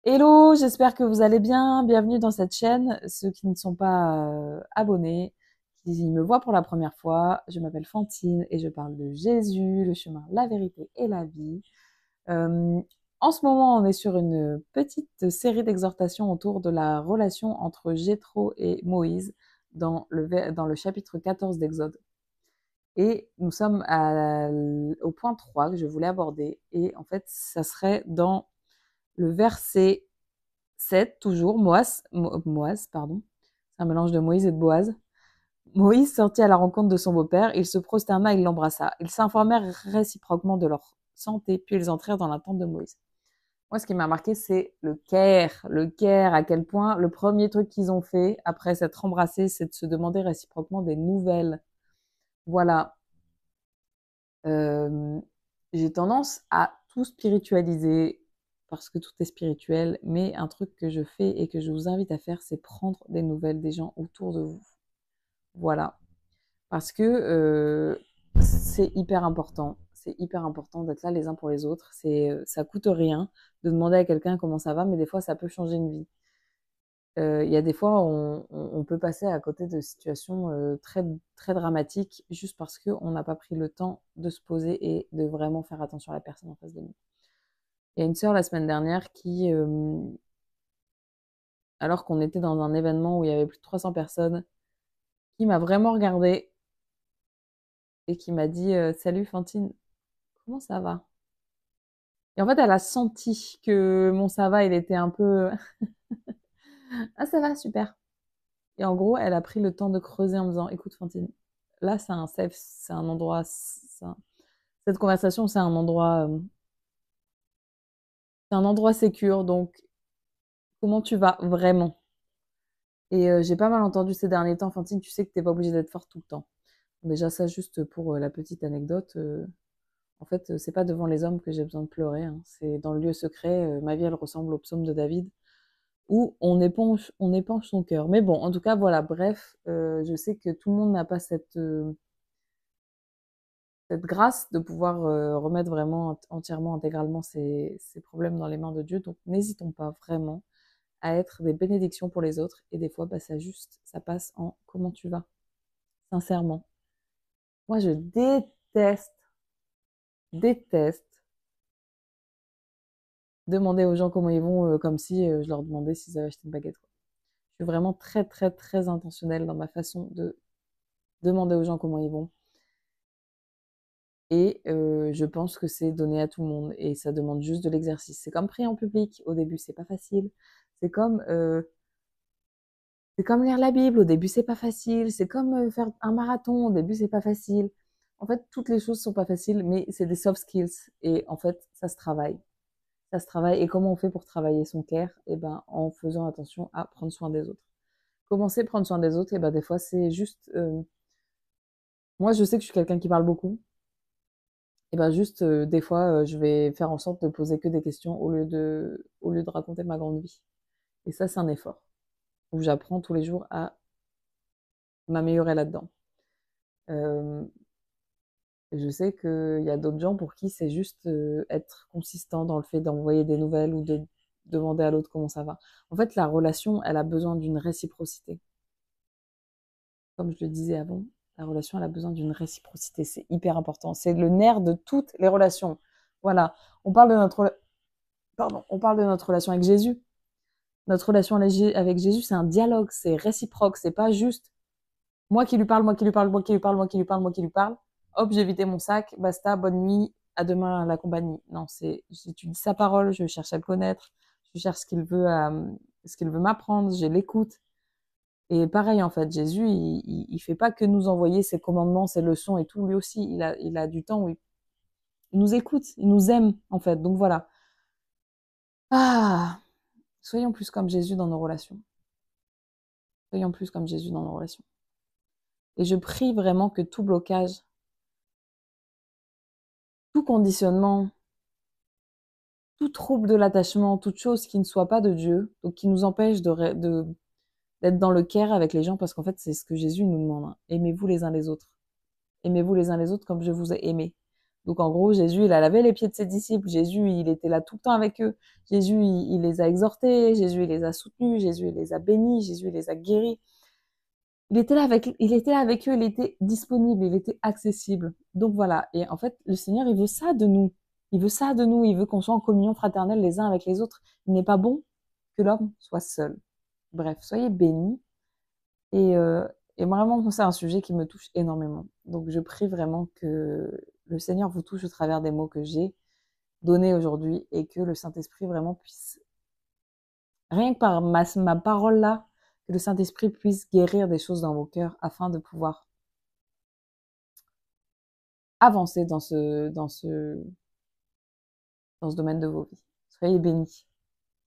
Hello, j'espère que vous allez bien. Bienvenue dans cette chaîne. Ceux qui ne sont pas abonnés, qui me voient pour la première fois, je m'appelle Fantine et je parle de Jésus, le chemin, la vérité et la vie. Euh, En ce moment, on est sur une petite série d'exhortations autour de la relation entre Jéthro et Moïse dans le chapitre 14 d'Exode. Et nous sommes au point 3 que je voulais aborder. Et en fait, ça serait dans le verset 7, toujours, Moïse, pardon. C'est un mélange de Moïse et de Boaz. Moïse sortit à la rencontre de son beau-père, il se prosterna et l'embrassa. Ils s'informèrent réciproquement de leur santé, puis ils entrèrent dans la tente de Moïse. Moi, ce qui m'a marqué, c'est le care, à quel point le premier truc qu'ils ont fait après s'être embrassés, c'est de se demander réciproquement des nouvelles. Voilà. Euh, j'ai tendance à tout spiritualiser parce que tout est spirituel, mais un truc que je fais et que je vous invite à faire, c'est prendre des nouvelles des gens autour de vous. Voilà. Parce que c'est hyper important. C'est hyper important d'être là les uns pour les autres. Ça coûte rien de demander à quelqu'un comment ça va, mais des fois, ça peut changer une vie. Il y a des fois, on peut passer à côté de situations très, très dramatiques juste parce qu'on n'a pas pris le temps de se poser et de vraiment faire attention à la personne en face de nous. Il y a une sœur la semaine dernière qui, alors qu'on était dans un événement où il y avait plus de 300 personnes, qui m'a vraiment regardée et qui m'a dit Salut Fantine, comment ça va? Et en fait, elle a senti que mon ça va, il était un peu Ah, ça va, super. Et en gros, elle a pris le temps de creuser en me disant Écoute, Fantine, là, c'est un safe, c'est un endroit, cette conversation, c'est un endroit sécure, donc comment tu vas vraiment? Et j'ai pas mal entendu ces derniers temps, Fantine, tu sais que t'es pas obligée d'être forte tout le temps. Déjà, ça, juste pour la petite anecdote, en fait, c'est pas devant les hommes que j'ai besoin de pleurer, hein. C'est dans le lieu secret. Ma vie, elle ressemble au psaume de David, où on épanche son cœur. Mais bon, en tout cas, voilà, bref, je sais que tout le monde n'a pas cette grâce de pouvoir remettre vraiment entièrement, intégralement ses problèmes dans les mains de Dieu. Donc, n'hésitons pas vraiment à être des bénédictions pour les autres. Et des fois, bah, ça passe en comment tu vas, sincèrement. Moi, je déteste demander aux gens comment ils vont, comme si je leur demandais s'ils avaient acheté une baguette, quoi. Je suis vraiment très, très, très intentionnelle dans ma façon de demander aux gens comment ils vont. Et je pense que c'est donné à tout le monde et ça demande juste de l'exercice. C'est comme prier en public. Au début, c'est pas facile. C'est comme, euh, c'est comme lire la Bible. Au début, c'est pas facile. C'est comme faire un marathon. Au début, c'est pas facile. En fait, toutes les choses sont pas faciles, mais c'est des soft skills. Et en fait, ça se travaille. Ça se travaille. Et comment on fait pour travailler son care? Eh ben, en faisant attention à prendre soin des autres. Commencer à prendre soin des autres, et ben, des fois, c'est juste, moi, je sais que je suis quelqu'un qui parle beaucoup. Et ben juste, des fois, je vais faire en sorte de poser que des questions au lieu de raconter ma grande vie. Et ça, c'est un effort où j'apprends tous les jours à m'améliorer là-dedans. Euh, je sais qu'il y a d'autres gens pour qui c'est juste être consistant dans le fait d'envoyer des nouvelles ou de demander à l'autre comment ça va. En fait, la relation, elle a besoin d'une réciprocité. Comme je le disais avant, la relation, elle a besoin d'une réciprocité. C'est hyper important. C'est le nerf de toutes les relations. Voilà. On parle de notre, pardon, on parle de notre relation avec Jésus. Notre relation avec Jésus, c'est un dialogue, c'est réciproque, c'est pas juste moi qui lui parle, moi qui lui parle, moi qui lui parle, moi qui lui parle, moi qui lui parle. Hop, j'ai vidé mon sac, basta, bonne nuit, à demain la compagnie. Non, j'étudie sa parole, je cherche à le connaître, je cherche ce qu'il veut m'apprendre, je l'écoute. Et pareil, en fait, Jésus, il fait pas que nous envoyer ses commandements, ses leçons et tout. Lui aussi, il a du temps où il nous écoute, il nous aime, en fait. Donc voilà. Ah, soyons plus comme Jésus dans nos relations. Soyons plus comme Jésus dans nos relations. Et je prie vraiment que tout blocage, tout conditionnement, tout trouble de l'attachement, toute chose qui ne soit pas de Dieu, donc qui nous empêche d'être dans le care avec les gens, parce qu'en fait, c'est ce que Jésus nous demande, hein. Aimez-vous les uns les autres. Aimez-vous les uns les autres comme je vous ai aimé. Donc en gros, Jésus, il a lavé les pieds de ses disciples. Jésus, il était là tout le temps avec eux. Jésus, il les a exhortés. Jésus, il les a soutenus. Jésus, il les a bénis. Jésus, il les a guéris. Il était là avec eux. Il était disponible. Il était accessible. Donc voilà. Et en fait, le Seigneur, il veut ça de nous. Il veut ça de nous. Il veut qu'on soit en communion fraternelle les uns avec les autres. Il n'est pas bon que l'homme soit seul. Bref, soyez bénis. Et, euh, et vraiment, c'est un sujet qui me touche énormément. Donc, je prie vraiment que le Seigneur vous touche au travers des mots que j'ai donnés aujourd'hui et que le Saint-Esprit vraiment puisse, rien que par ma parole là, que le Saint-Esprit puisse guérir des choses dans vos cœurs afin de pouvoir avancer dans ce domaine de vos vies. Soyez bénis.